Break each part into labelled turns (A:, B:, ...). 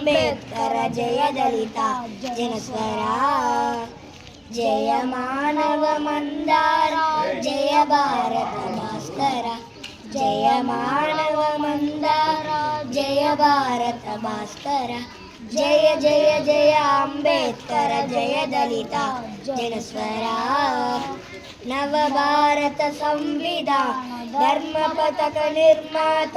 A: అంబేద్కర జయ దళిత జనస్వరా జయ మానవ మందార జయ భారత భాస్కర జయ మానవ మందార జయ భారత భాస్కర జయ జయ జయ అంబేద్కర జయ దళిత జనస్వరా నవ భారత సంవిధాన ధర్మ పథక నిర్మాత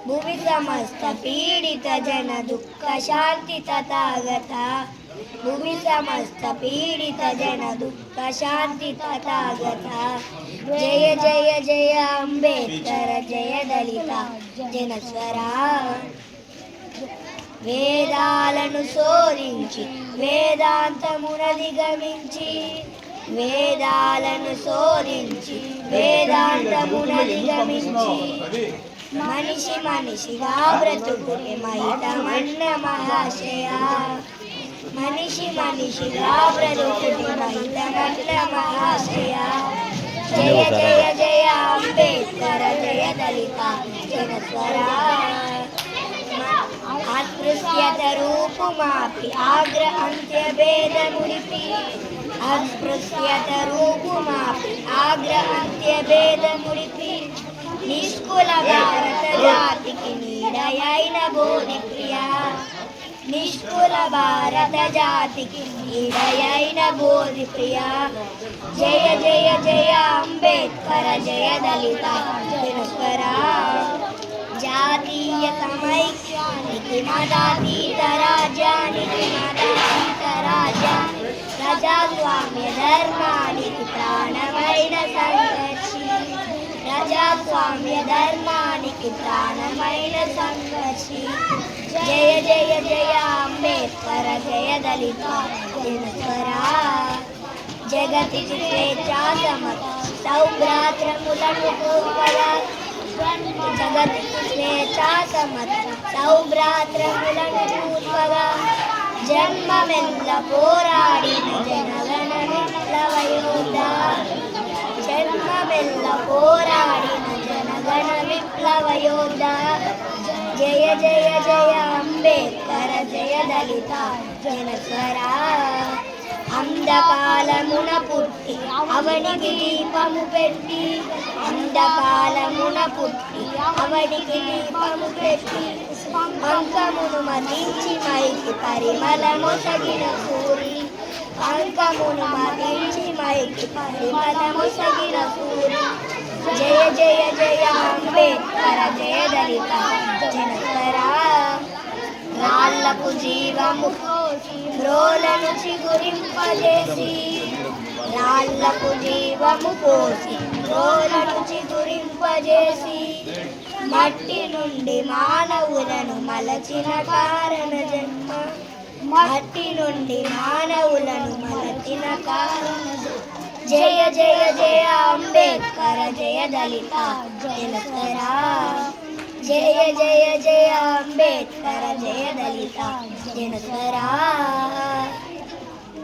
A: భూమి సమస్త పీడిత జన దుఃఖ శాంతి తథాగత భూమి సమస్త పీడిత జన దుఃఖ శాంతి తథాగత జయ జయ జయ అంబేద్కర జయ దళిత జనస్వరా వేదాలను శోధించి వేదాంతమునధిగమించి వేదాలను శోధించి వేదాంతమునధిగమించి మనిషి మనిషిగా బ్రతుకునే మహితమన్న మహాశయ మనిషి మనిషిగా బ్రతుకునే మహితమన్న మహాశయ జయ జయ జయ అంబేద్కర జయ దళిత జనస్వరా అస్పృశ్యత రూపుమాపి ఆగ్ర అంత్య భేదముడిపి అస్పృశ్యత రూపుమాపి ఆగ్ర అంత్య భేదముడిపి నిష్కుల భారత జాతికి నీడయైన బోధి ప్రియ నిష్కుల భారత జాతికి నీడయైన బోధి ప్రియ జయ జయ జయ అంబేద్కర జయ దళిత జనస్వరా జాతీయ సమైక్యానికి మతాతీత రాజ్యానికి మతాతీత రాజ్యానికి ప్రజాస్వామ్య ధర్మానికి ప్రాణమైన సంఘర్షి ప్రజాస్వామ్య ధర్మానికి ప్రాణమైన సంఘర్షి జయ జయ జయ అంబేద్కర జయ దళిత జనస్వరా జగతికి స్వేచ్ఛా సమత సౌభ్రాత్రములను కోపగా జగతికి స్వేచ్ఛా సమత సౌభ్రాత్రములను చూపగా జన్మమెల్ల పోరాడిన జనగణ విప్లవ యోధ జన్మమెల్ల పోరాడిన జనగణ విప్లవ యోధ జయ జయ జయ అంబేద్కర జయ దళిత జనస్వరా అంధకాలమున పుట్టి అవనికి దీపము పెట్టి అంధకాలమున పుట్టి అవనికి దీపము పెట్టి అంకమును మదించి మైకి పరిమళము సగిన సూరి అంకమును మదించి మైకి పరిమళము సగిన సూరి జయ జయ జయ అంబేద్కర జయ దళిత జనస్వరా రాళ్లకు జీవము పోసి రోలను చిగురింపజేసి రాళ్లకు జీవము పోసి రోలను చిగురింపజేసి మట్టి నుండి మానవులను మలచిన కారణ జన్మ మట్టి నుండి మానవులను మలచిన కారణ జయ జయ జయ అంబేద్కర జయ దళిత జనస్వరా జయ జయ జయ అంబేద్కర జయ దళిత జనస్వరా